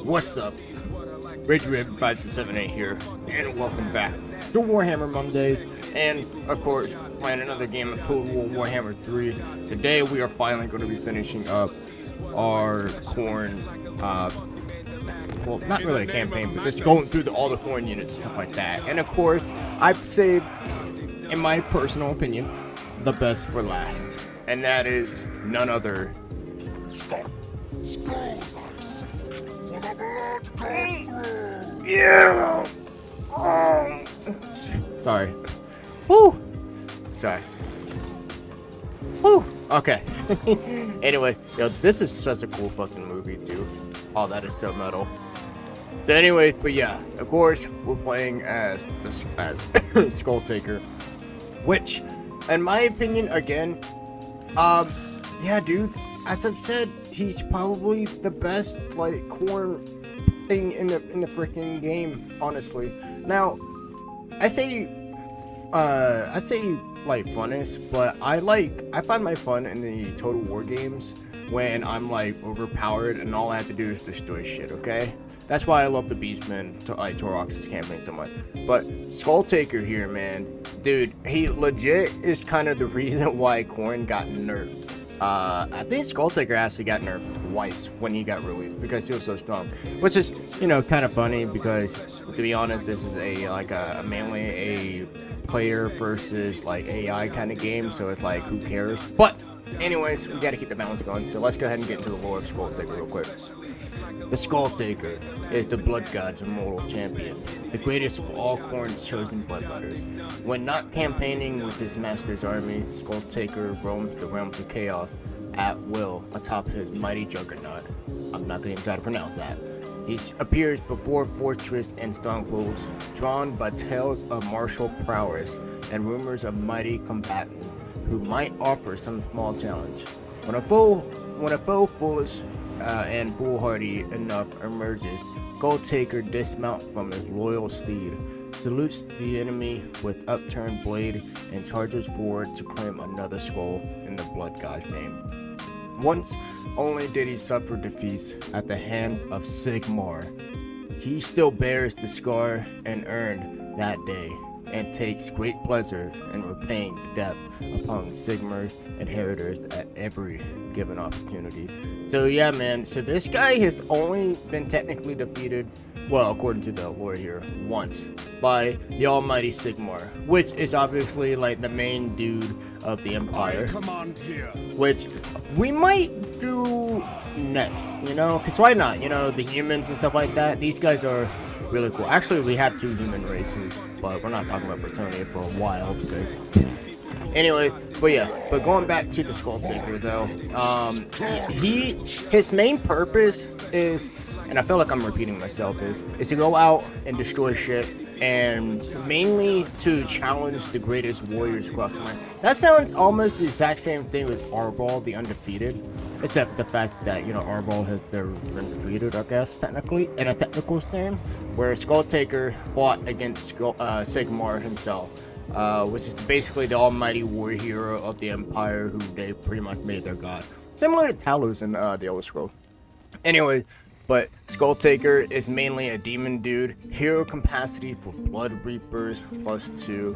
What's up? Rib5678 here, and welcome back to Warhammer Mondays, and of course, playing another game of Total War Warhammer 3. Today we are finally going to be finishing up our Khorne, well, not really a campaign, but just going through all the Khorne units and stuff like that. And of course, I've saved, in my personal opinion, the best for last, and that is none other. Yeah. Sorry. Whew. Sorry. Whew. Okay. Anyway, yo, this is such a cool fucking movie too. Oh, that is so metal. So anyway, but yeah, of course, we're playing as Skulltaker, which, in my opinion, again, yeah, dude, as I've said, he's probably the best like Khorne thing in the freaking game, honestly. Now, I say like funnest, but I find my fun in the Total War games when I'm like overpowered and all I have to do is destroy shit. Okay, that's why I love the Beastmen, like Torox's campaign so much. But Skulltaker here, man, dude, he legit is kind of the reason why Khorne got nerfed. I think Skulltaker actually got nerfed twice when he got released because he was so strong, which is, you know, kind of funny because, to be honest, this is mainly a player versus like AI kind of game, so it's like, who cares? But anyways, we got to keep the balance going, so let's go ahead and get into the lore of Skulltaker real quick. The Skulltaker is the Blood God's immortal champion, the greatest of all Khorne's chosen bloodletters. When not campaigning with his master's army, Skulltaker roams the realms of chaos at will atop his mighty juggernaut. I'm not going to even try to pronounce that. He appears before fortress and strongholds, drawn by tales of martial prowess and rumors of mighty combatants who might offer some small challenge. When a foe foolish and foolhardy enough emerges, Skulltaker dismounts from his loyal steed, salutes the enemy with upturned blade, and charges forward to claim another skull in the Blood God's name. Once only did he suffer defeat at the hand of Sigmar. He still bears the scar and earned that day, and takes great pleasure in repaying the debt upon Sigmar's inheritors at every given opportunity. So yeah, man, so this guy has only been technically defeated, well, according to the lore here, once, by the almighty Sigmar, which is obviously like the main dude of the Empire, which we might do next, you know, because why not, you know, the humans and stuff like that, these guys are really cool. Actually, we have two human races, but we're not talking about Bretonnia for a while because, anyway, but yeah, but going back to the Skulltaker though, his main purpose is, and I feel like I'm repeating myself, is to go out and destroy shit, and mainly to challenge the greatest warriors across the land. That sounds almost the exact same thing with Arbol the Undefeated, except the fact that, you know, Arbol has never been defeated, I guess, technically, in a technical stand, where Skulltaker fought against Sigmar himself, which is basically the almighty war hero of the Empire, who they pretty much made their god. Similar to Talos in the Elder Scrolls. Anyway, but Skulltaker is mainly a demon dude, hero capacity for Blood Reapers +2,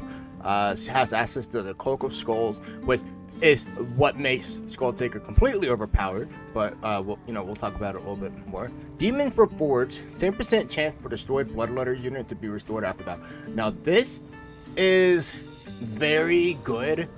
has access to the Cloak of Skulls, which is what makes Skulltaker completely overpowered, but we'll talk about it a little bit more. Demons Reforged, 10% chance for destroyed Bloodletter unit to be restored after battle. Now this is very good,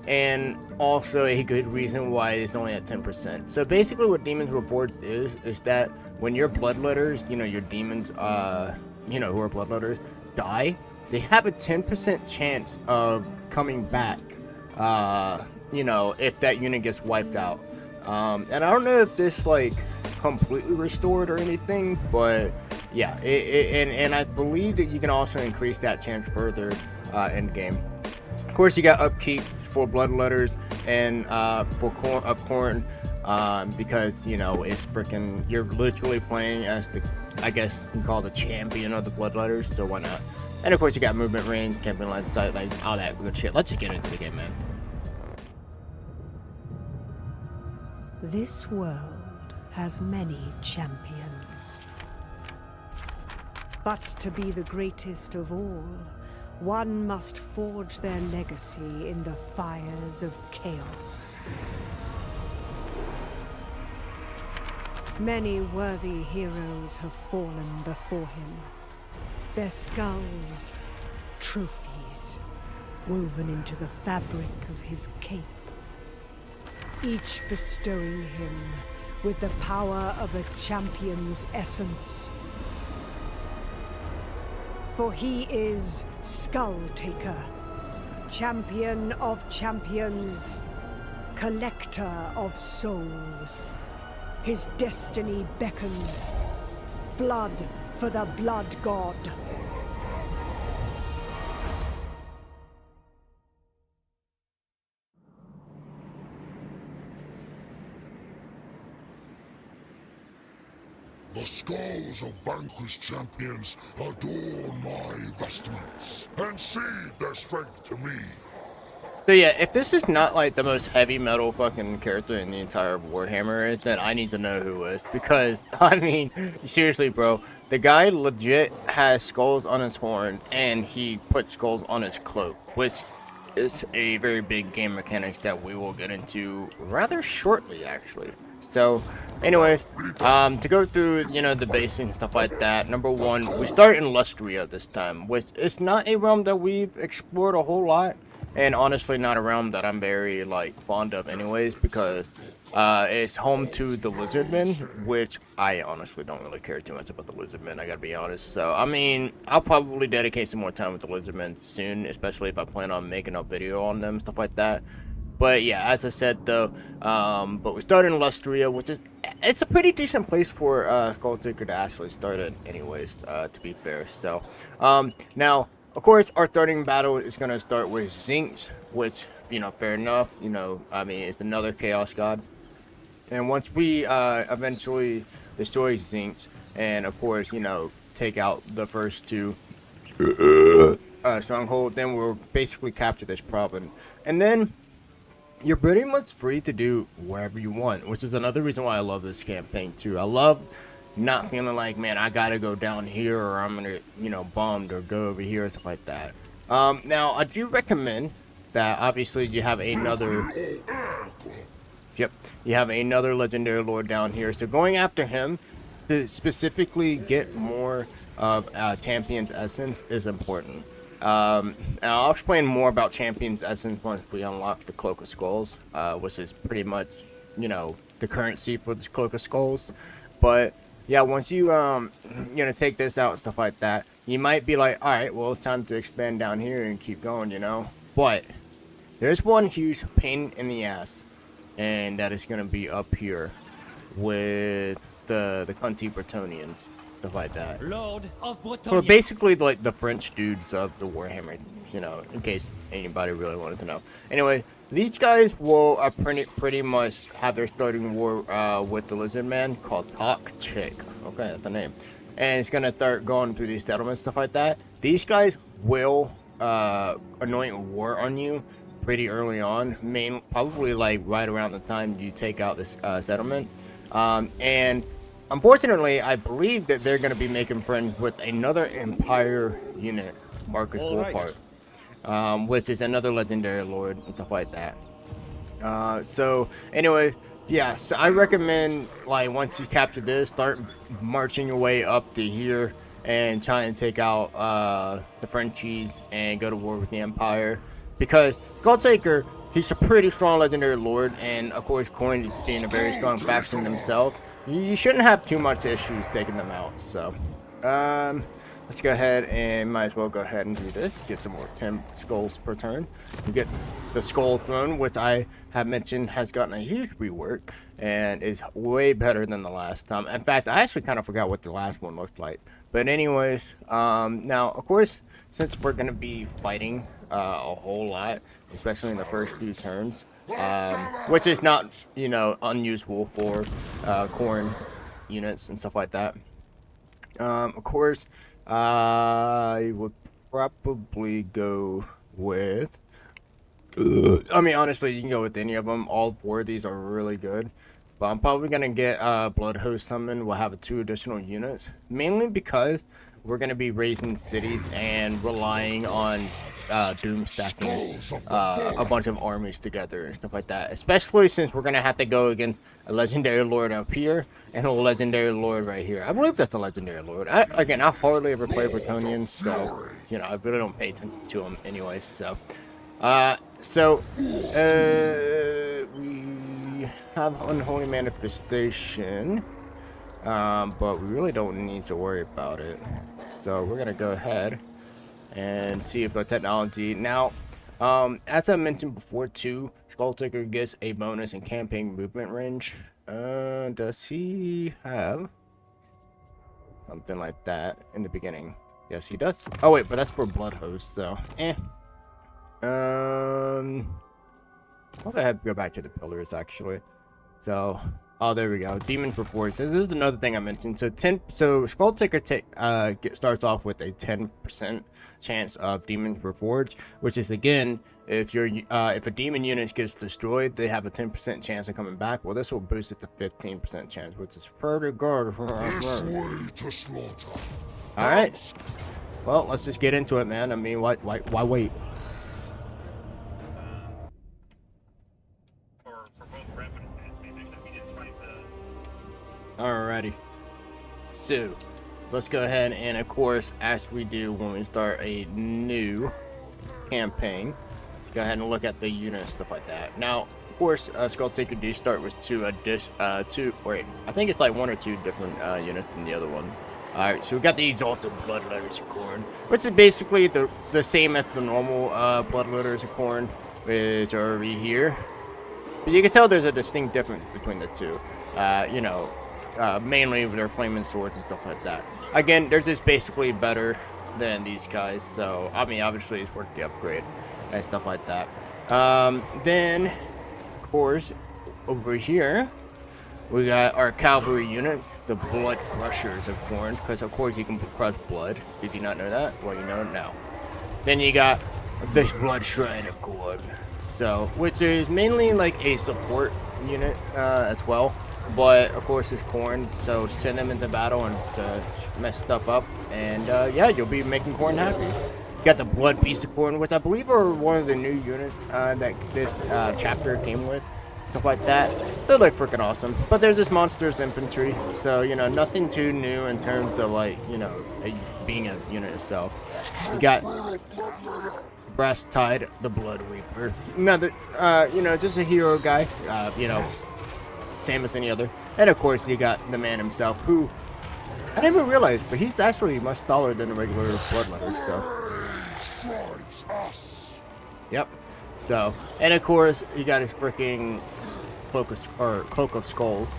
and also a good reason why it's only at 10%. So basically what Demons Reforged is that when your bloodletters, you know, your demons, who are bloodletters, die, they have a 10% chance of coming back, if that unit gets wiped out. And I don't know if this, like, completely restored or anything, but yeah, and I believe that you can also increase that chance further end game. Of course, you got upkeep for bloodletters and for Khorne, because, you know, it's freaking, you're literally playing as the, I guess you can call the champion of the bloodletters, so why not? And of course you got movement range, campaign line of sight, like all that good shit. Let's just get into the game, man. This world has many champions. But to be the greatest of all, one must forge their legacy in the fires of chaos. Many worthy heroes have fallen before him. Their skulls, trophies, woven into the fabric of his cape. Each bestowing him with the power of a champion's essence. For he is Skulltaker, champion of champions, collector of souls. His destiny beckons. Blood for the blood god. The skulls of vanquished champions adorn my vestments, and cede their strength to me. So yeah, if this is not like the most heavy metal fucking character in the entire Warhammer, then I need to know who is. Because, I mean, seriously bro, the guy legit has skulls on his horn, and he puts skulls on his cloak, which is a very big game mechanics that we will get into rather shortly, actually. So, anyways, to go through, you know, the basics and stuff like that, number one, we start in Lustria this time, which is not a realm that we've explored a whole lot, and honestly not a realm that I'm very, like, fond of anyways, because it's home to the Lizardmen, which I honestly don't really care too much about the Lizardmen, I gotta be honest. So, I mean, I'll probably dedicate some more time with the Lizardmen soon, especially if I plan on making a video on them, stuff like that. But yeah, as I said though, but we started in Lustria, which is, it's a pretty decent place for Skulltaker to actually start it anyways, to be fair. So, now, of course, our starting battle is going to start with Zinx, which, you know, fair enough, you know, I mean, it's another Chaos God. And once we eventually destroy Zinx, and of course, you know, take out the first two stronghold, then we'll basically capture this province. And then you're pretty much free to do wherever you want, which is another reason why I love this campaign too. I love not feeling like, man, I gotta go down here or I'm gonna, you know, bombed or go over here, stuff like that. Now, I do recommend that obviously you have another, yep, you have another legendary lord down here. So going after him to specifically get more of Champion's Essence is important. And I'll explain more about Champion's Essence once we unlock the Cloak of Skulls, which is pretty much, you know, the currency for the Cloak of Skulls. But yeah, once you you know, take this out and stuff like that, you might be like, all right, well, it's time to expand down here and keep going, you know. But there's one huge pain in the ass, and that is gonna be up here with the Cunty Bretonians. Stuff like that. Lord of Bretonia. Or basically like the French dudes of the Warhammer, you know, in case anybody really wanted to know. Anyway, these guys will pretty much have their starting war with the lizard man called Clipchamp. Okay, that's the name. And it's gonna start going through these settlements, stuff like that. These guys will anoint war on you pretty early on, probably like right around the time you take out this settlement. And unfortunately, I believe that they're going to be making friends with another Empire unit, Marcus Wolfheart, which is another legendary lord and stuff like that. So, anyways, yeah, so I recommend, like, once you capture this, start marching your way up to here and try and take out the Frenchies and go to war with the Empire. Because Skulltaker, he's a pretty strong legendary lord, and of course, Coin being a very strong faction themselves, you shouldn't have too much issues taking them out. So, let's go ahead and might as well go ahead and do this. Get some more 10 skulls per turn. You get the Skull Throne, which I have mentioned has gotten a huge rework and is way better than the last time. In fact, I actually kind of forgot what the last one looked like. But anyways, now, of course, since we're going to be fighting a whole lot, especially in the first few turns, which is not, you know, unusual for corn units and stuff like that. Of course, I would probably go with, I mean, honestly, you can go with any of them. All four of these are really good. But I'm probably going to get Blood Host Summon. We'll have 2 additional units. Mainly because we're gonna be raising cities and relying on doom stacking a bunch of armies together and stuff like that. Especially since we're gonna have to go against a legendary lord up here and a legendary lord right here. I believe that's a legendary lord. Again, I hardly ever play Bretonians, so you know I really don't pay attention to them anyways. So, we have Unholy Manifestation, but we really don't need to worry about it. So we're gonna go ahead and see if the technology now, as I mentioned before too, Skulltaker gets a bonus in campaign movement range. Does he have something like that in the beginning? Yes, he does. Oh wait, but that's for Blood Host, so I'll go ahead and go back to the pillars actually. So, oh, there we go. Demon Reforged. So this is another thing I mentioned. So Skulltaker starts off with a 10% chance of Demon Reforged, which is again, if a demon unit gets destroyed, they have a 10% chance of coming back. Well, this will boost it to 15% chance, which is pretty good. This way to slaughter. All right. Well, let's just get into it, man. I mean, why wait? Alrighty, so let's go ahead and, of course, as we do when we start a new campaign, let's go ahead and look at the unit and stuff like that. Now, of course, Skulltaker do start with I think it's like 1 or 2 different units than the other ones. Alright, so we got the Exalted Bloodletters of Khorne, which is basically the same as the normal Bloodletters of Khorne, which are over here. But you can tell there's a distinct difference between the two. You know, mainly with their flaming swords and stuff like that. Again, they're just basically better than these guys, so I mean, obviously it's worth the upgrade and stuff like that. Then, of course, over here we got our cavalry unit, the Blood Crushers of Khorne, because of course you can crush blood. Did you not know that? Well, you know it now. Then you got this Blood Shred of Khorne, so which is mainly like a support unit as well. But of course it's Khorne, so send them into battle and mess stuff up, and yeah, you'll be making Khorne happy. You got the Blood Beast of Khorne, which I believe are one of the new units that this chapter came with, stuff like that. They look freaking awesome. But there's this Monsters Infantry, so you know, nothing too new in terms of like, you know, being a unit itself. You got Brass Tide, the Blood Reaper, another you know, just a hero guy, you know, same as any other. And of course you got the man himself, who I didn't even realize, but he's actually much taller than the regular Bloodletters, so yep. So, and of course you got his freaking Cloak of Skulls,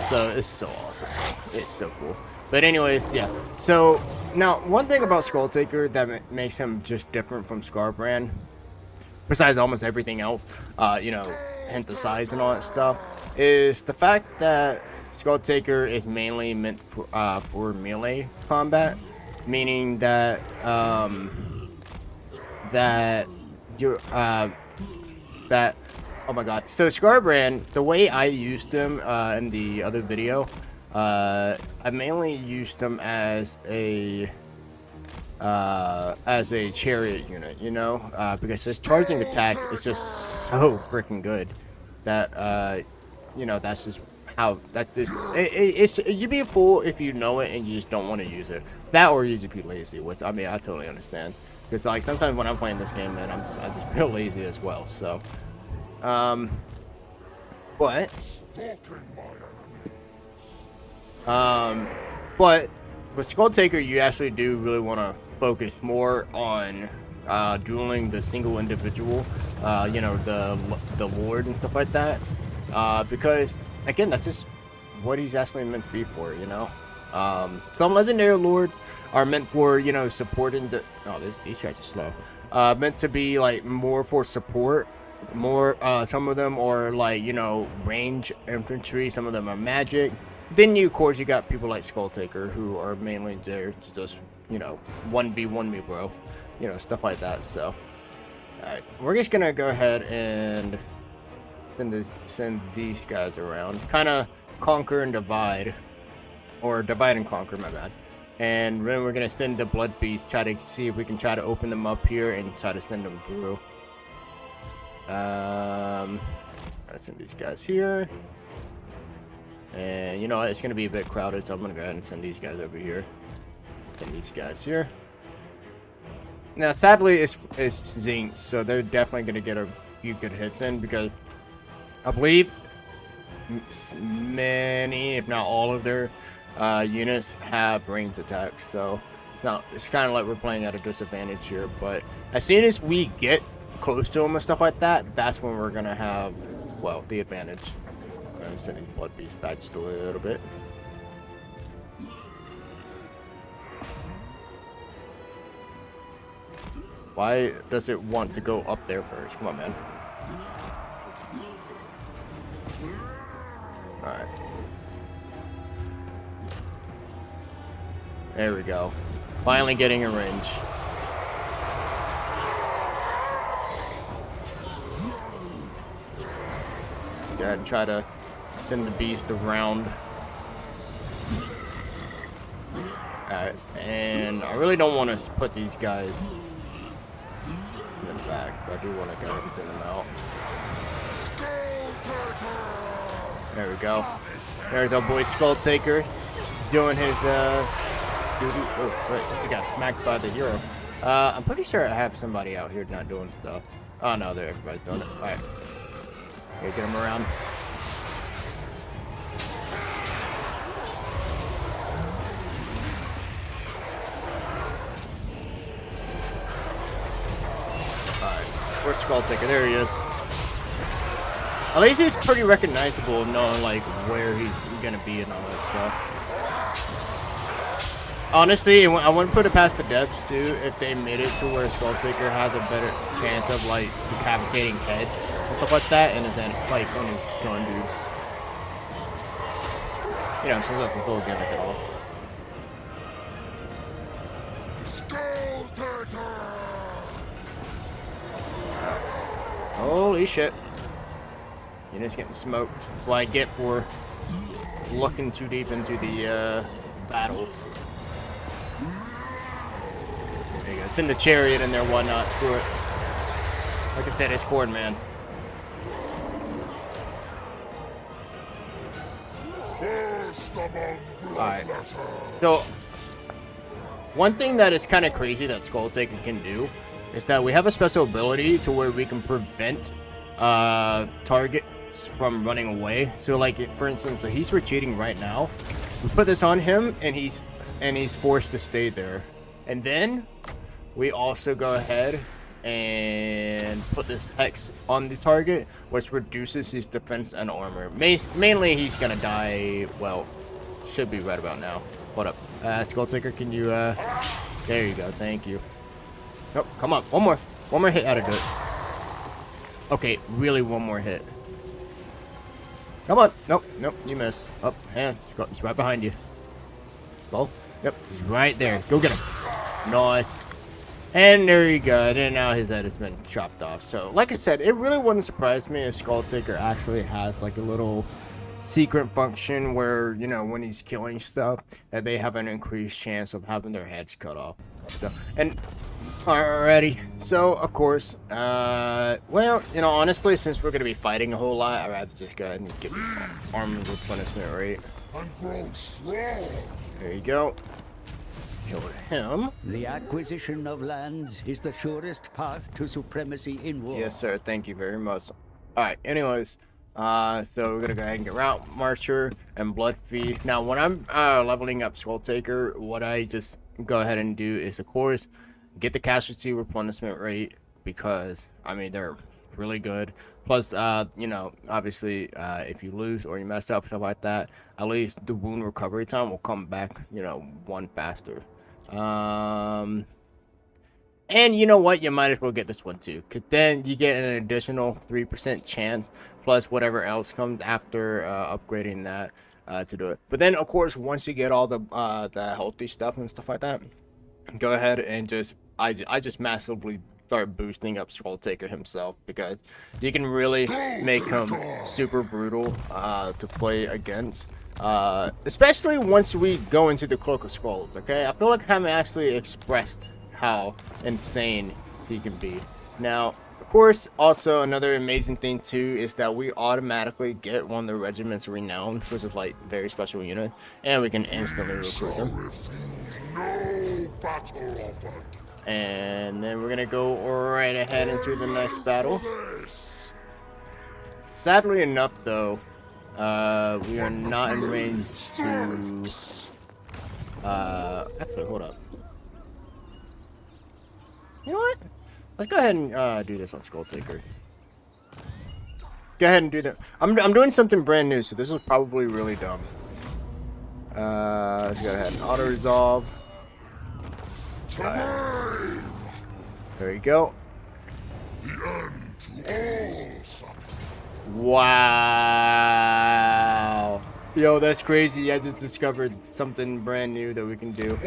so it's so awesome. It's so cool. But anyways, yeah, so now one thing about Skulltaker that makes him just different from Scarbrand, besides almost everything else, you know, hint the size and all that stuff, is the fact that Skulltaker is mainly meant for melee combat, meaning that oh my god. So Scarbrand, the way I used him in the other video, I mainly used him as a chariot unit, you know, because his charging attack is just so freaking good that you know, that's just how it's you'd be a fool if you know it and you just don't want to use it. That, or you just be lazy, which I mean I totally understand. Because like sometimes when I'm playing this game, man, I just feel lazy as well. So, but with Skulltaker, you actually do really want to focus more on dueling the single individual, you know, the Lord and stuff like that. Because again, that's just what he's actually meant to be for, you know. Some legendary lords are meant for, you know, supporting the. Oh, these guys are slow. Meant to be like more for support. More, some of them are like, you know, range infantry. Some of them are magic. Then you, of course, you got people like Skulltaker who are mainly there to just, you know, 1v1 me, bro. You know, stuff like that. So, alright, we're just gonna go ahead and send these guys around, kind of conquer and divide, or divide and conquer, my bad. And then we're gonna send the Blood Beast, try to see if we can try to open them up here and try to send them through. I'll send these guys here. And you know what, it's gonna be a bit crowded, so I'm gonna go ahead and send these guys over here. Send these guys here. Now, sadly, it's Zinc, so they're definitely gonna get a few good hits in because I believe many, if not all, of their units have ranged attacks. So it's kind of like we're playing at a disadvantage here. But as soon as we get close to them and stuff like that, that's when we're gonna have, well, the advantage. I'm gonna send these Blood Beasts back just a little bit. Why does it want to go up there first? Come on, man. Alright. There we go. Finally getting a range. Go ahead and try to send the beast around. Alright, and I really don't want to put these guys in the back, but I do want to go ahead and send them out. There we go. There's our boy Skulltaker doing his duty. Oh, wait, this got smacked by the hero. I'm pretty sure I have somebody out here not doing stuff. Oh no, there, everybody's doing it. Alright. Okay, get him around. Where's Skulltaker? There he is. At least he's pretty recognizable, knowing like where he's gonna be and all that stuff. Honestly, I wouldn't put it past the devs too if they made it to where Skulltaker has a better chance of like decapitating heads and stuff like that, and then like when he's killing dudes. You know, since that's his little gimmick at all. Holy shit. Unit's getting smoked. That's what I get for looking too deep into the battles. There you go. Send the chariot in there, whatnot. Screw it. Like I said, it's Cord, man. Alright. So, one thing that is kind of crazy that Skulltaker can do is that we have a special ability to where we can prevent targets from running away. So like, for instance, he's retreating right now. We put this on him and he's forced to stay there. And then we also go ahead and put this hex on the target, which reduces his defense and armor. Mainly he's gonna die, well, should be right about now. What up? Skulltaker, can you there you go, thank you. Nope, come on, one more hit out of it. Okay, really one more hit. Come on, nope, you missed. Up, hand, he's right behind you. Go, yep, he's right there. Go get him. Nice. And there you go, and now his head has been chopped off. So, like I said, it really wouldn't surprise me if Skulltaker actually has like a little secret function where, you know, when he's killing stuff, that they have an increased chance of having their heads cut off. So, and alrighty, so of course, well, you know, honestly, since we're gonna be fighting a whole lot, I'd rather just go ahead and get armor replenishment rate. There you go. Kill him. The acquisition of lands is the surest path to supremacy in war. Yes, sir. Thank you very much. Alright, anyways, so we're gonna go ahead and get Route Marcher and Blood Feast. Now, when I'm leveling up Skulltaker, what I just go ahead and do is, of course, get the casualty replenishment rate, because I mean they're really good. Plus, you know, obviously, if you lose or you mess up, stuff like that, at least the wound recovery time will come back, you know, one faster. And you know what, you might as well get this one too, because then you get an additional 3% chance plus whatever else comes after upgrading that to do it. But then, of course, once you get all the healthy stuff and stuff like that, go ahead and just I just massively start boosting up Skulltaker himself, because you can really make him super brutal to play against, Especially once we go into the Cloak of Skulls, okay? I feel like I haven't actually expressed how insane he can be. Now, of course, also another amazing thing too is that we automatically get one of the regiment's renowned, which is like very special unit, and we can instantly recruit them. No battle offered. And then we're gonna go right ahead into the next battle. Sadly enough, though, we are not in range to. Actually, hold up. You know what? Let's go ahead and do this on Skulltaker. Go ahead and do that. I'm doing something brand new, so this is probably really dumb. Let's go ahead and auto resolve. There we go. Wow. Yo, that's crazy. I just discovered something brand new that we can do.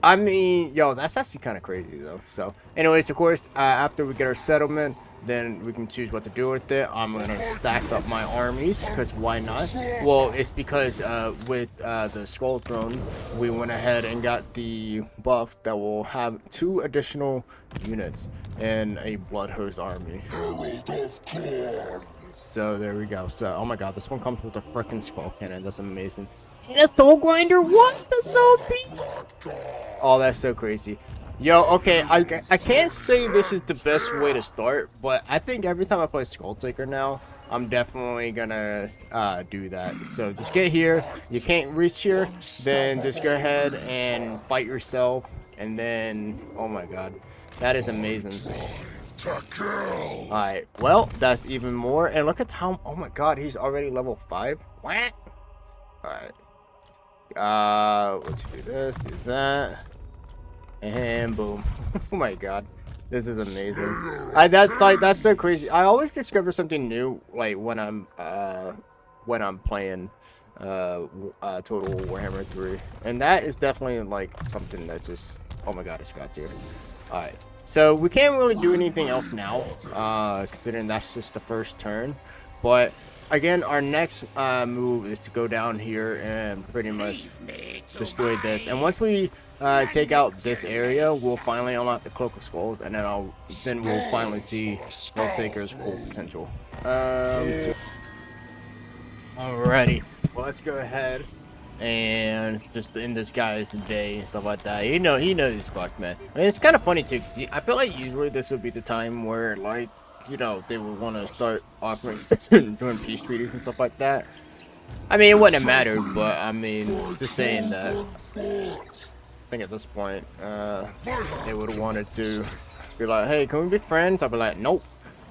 I mean, yo, that's actually kind of crazy, though. So, anyways, of course, after we get our settlement, then we can choose what to do with it. I'm going to stack up my armies, because why not? Well, it's because with the Skull Throne, we went ahead and got the buff that will have 2 additional units in a Blood Host army. So, there we go. So, oh my god, this one comes with a freaking Skull Cannon. That's amazing. And a Soul Grinder? What? That's so big. Oh, that's so crazy. Yo, okay, I can't say this is the best way to start, but I think every time I play Skulltaker now, I'm definitely gonna do that. So just get here. You can't reach here, then just go ahead and fight yourself, and then, oh my god, that is amazing. Alright, well, that's even more, and look at how, oh my god, he's already level 5. What? Alright. Let's do this, do that. And boom. Oh my god. This is amazing. That's so crazy. I always discover something new like when I'm playing Total Warhammer 3. And that is definitely like something that just, oh my god, it's got to. Alright. So we can't really do anything else now, considering that's just the first turn. But again, our next move is to go down here and pretty much destroy this. And once we take out this area, we'll finally unlock the Cloak of Skulls, and then we'll finally see Skulltaker's full potential. Alrighty, well, let's go ahead and just end this guy's day and stuff like that. He knows he's fucked, man. And it's kind of funny too. I feel like usually this would be the time where, like, you know, they would want to start offering doing peace treaties and stuff like that. I mean, it wouldn't have mattered, but I mean, just saying that. I think at this point, they would have wanted to be like, hey, can we be friends? I'll be like, nope.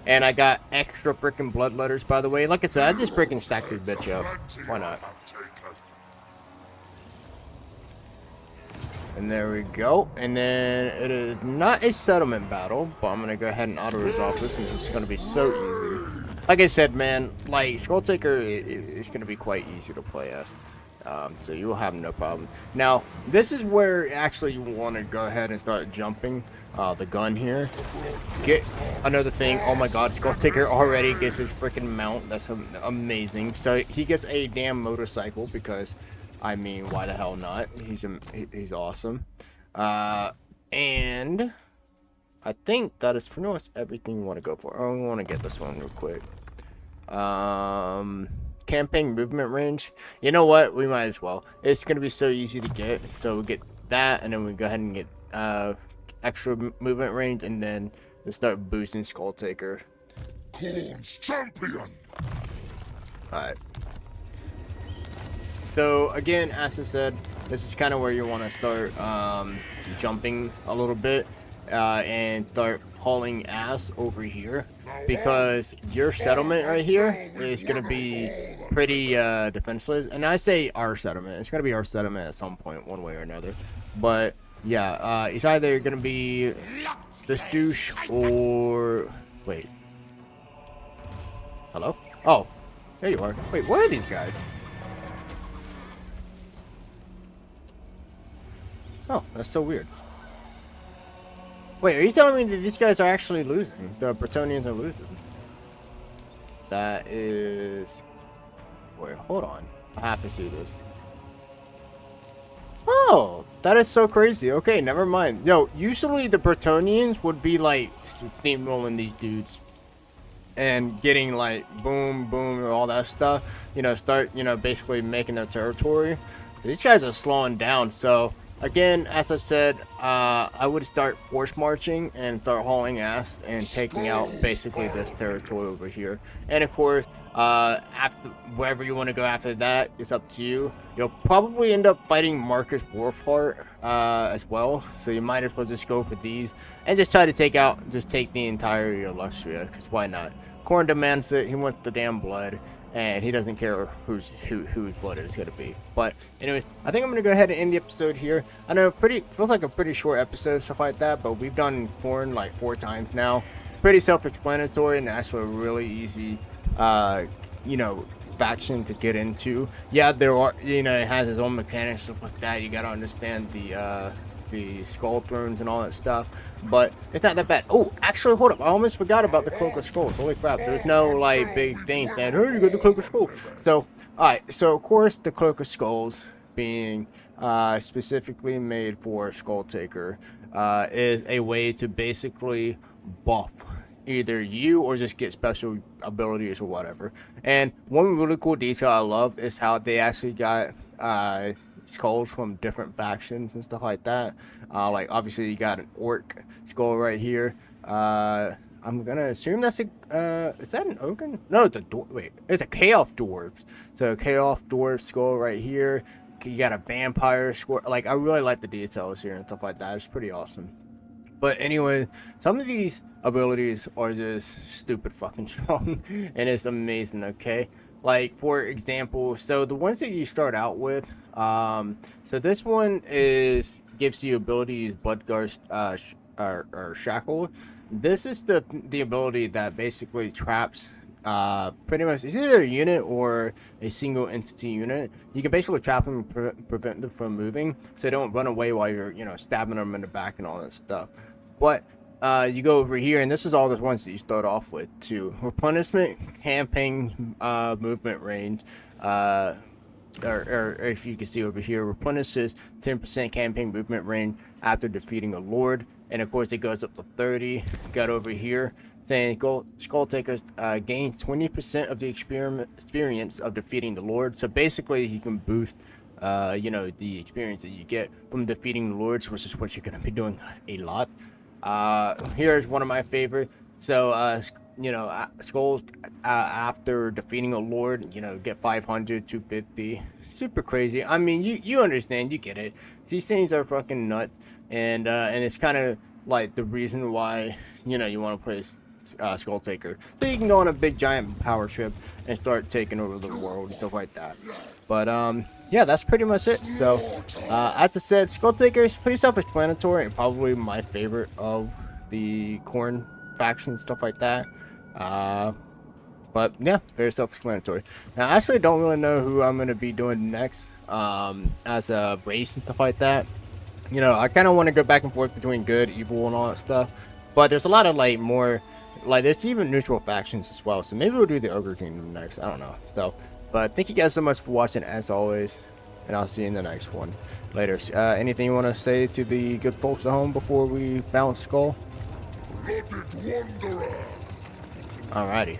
And I got extra freaking blood letters, by the way. Like I said, I just freaking stacked this bitch up. Why not? And there we go. And then it is not a settlement battle, but I'm going to go ahead and auto-resolve this, and it's going to be so easy. Like I said, man, like, Skulltaker is going to be quite easy to play as. So you'll have no problem. Now, this is where actually you want to go ahead and start jumping the gun here. Get another thing. Oh my god, Skulltaker already gets his freaking mount. That's amazing. So he gets a damn motorcycle because, I mean, why the hell not? He's awesome. And I think that is pretty much everything you want to go for. Oh, we want to get this one real quick. Campaign movement range. You know what? We might as well. It's going to be so easy to get. So we'll get that, and then we go ahead and get extra movement range, and then we'll start boosting Skulltaker. Corn's champion! Alright. So again, as I said, this is kind of where you want to start jumping a little bit and start hauling ass over here, because your settlement right here is going to be pretty defenseless. And I say our settlement, it's going to be our settlement at some point, one way or another. But yeah, it's either going to be this douche or wait, hello? Oh, there you are. Wait, what are these guys? Oh, that's so weird. Wait, are you telling me that these guys are actually losing? The Bretonians are losing. That is Wait, hold on. I have to see this. Oh, that is so crazy. Okay, never mind. Yo, usually the Bretonians would be like steamrolling these dudes and getting like boom, boom, and all that stuff. You know, start, you know, basically making their territory. These guys are slowing down. So again, as I've said, I would start force marching and start hauling ass and taking out basically this territory over here. And of course, after wherever you want to go after that, it's up to you. You'll probably end up fighting Marcus Wolfheart as well. So you might as well just go for these and just try to take the entirety of Lustria, because why not? Korn demands it. He wants the damn blood, and he doesn't care whose blood it's gonna be. But anyways, I think I'm gonna go ahead and end the episode here. I know feels like a pretty short episode, stuff like that, but we've done Korn like 4 times now. Pretty self-explanatory, and actually a really easy, you know, faction to get into. Yeah, there are, you know, it has its own mechanics, stuff like that. You gotta understand the skull thrones and all that stuff, but it's not that bad. Oh, actually, hold up, I almost forgot about the Cloak of Skulls. Holy crap, there's no like big thing saying, hey, you got the Cloak of Skulls. So alright, so of course the Cloak of Skulls, being specifically made for Skulltaker, is a way to basically buff either you or just get special abilities or whatever. And one really cool detail I love is how they actually got skulls from different factions and stuff like that. Like obviously you got an orc skull right here. I'm gonna assume that's a is that an Ogun? No, it's a wait, it's a Chaos Dwarf. So Chaos Dwarf skull right here. You got a vampire skull. Like, I really like the details here and stuff like that. It's pretty awesome. But anyway, some of these abilities are just stupid fucking strong, and it's amazing. Okay, like for example, so the ones that you start out with, so this one gives you ability to use Bloodguard or Shackle. This is the ability that basically traps pretty much, it's either a unit or a single entity unit. You can basically trap them and prevent them from moving, so they don't run away while you're, you know, stabbing them in the back and all that stuff. But you go over here, and this is all the ones that you start off with too. Replenishment, camping, movement range, or if you can see over here, replenishes 10% camping movement range after defeating a lord, and of course it goes up to 30. Got over here saying Skulltakers gain 20% of the experience of defeating the lord. So basically you can boost you know, the experience that you get from defeating the lords, which is what you're going to be doing a lot. Here's one of my favorite. So you know, skulls after defeating a lord, you know, get 500, 250. Super crazy. I mean, you understand, you get it. These things are fucking nuts, and it's kind of like the reason why, you know, you want to play Skulltaker, so you can go on a big giant power trip and start taking over the world and stuff like that. But yeah, that's pretty much it. So as I said, Skulltaker is pretty self-explanatory and probably my favorite of the Korn faction, stuff like that. But yeah, very self-explanatory. Now I actually don't really know who I'm going to be doing next as a race and stuff like that. You know, I kind of want to go back and forth between good, evil, and all that stuff, but there's a lot of like more, like there's even neutral factions as well, so maybe we'll do the Ogre Kingdom next. I don't know. So, but thank you guys so much for watching as always, and I'll see you in the next one. Later. Anything you want to say to the good folks at home before we bounce Skull? Blooded Wanderer! Alrighty.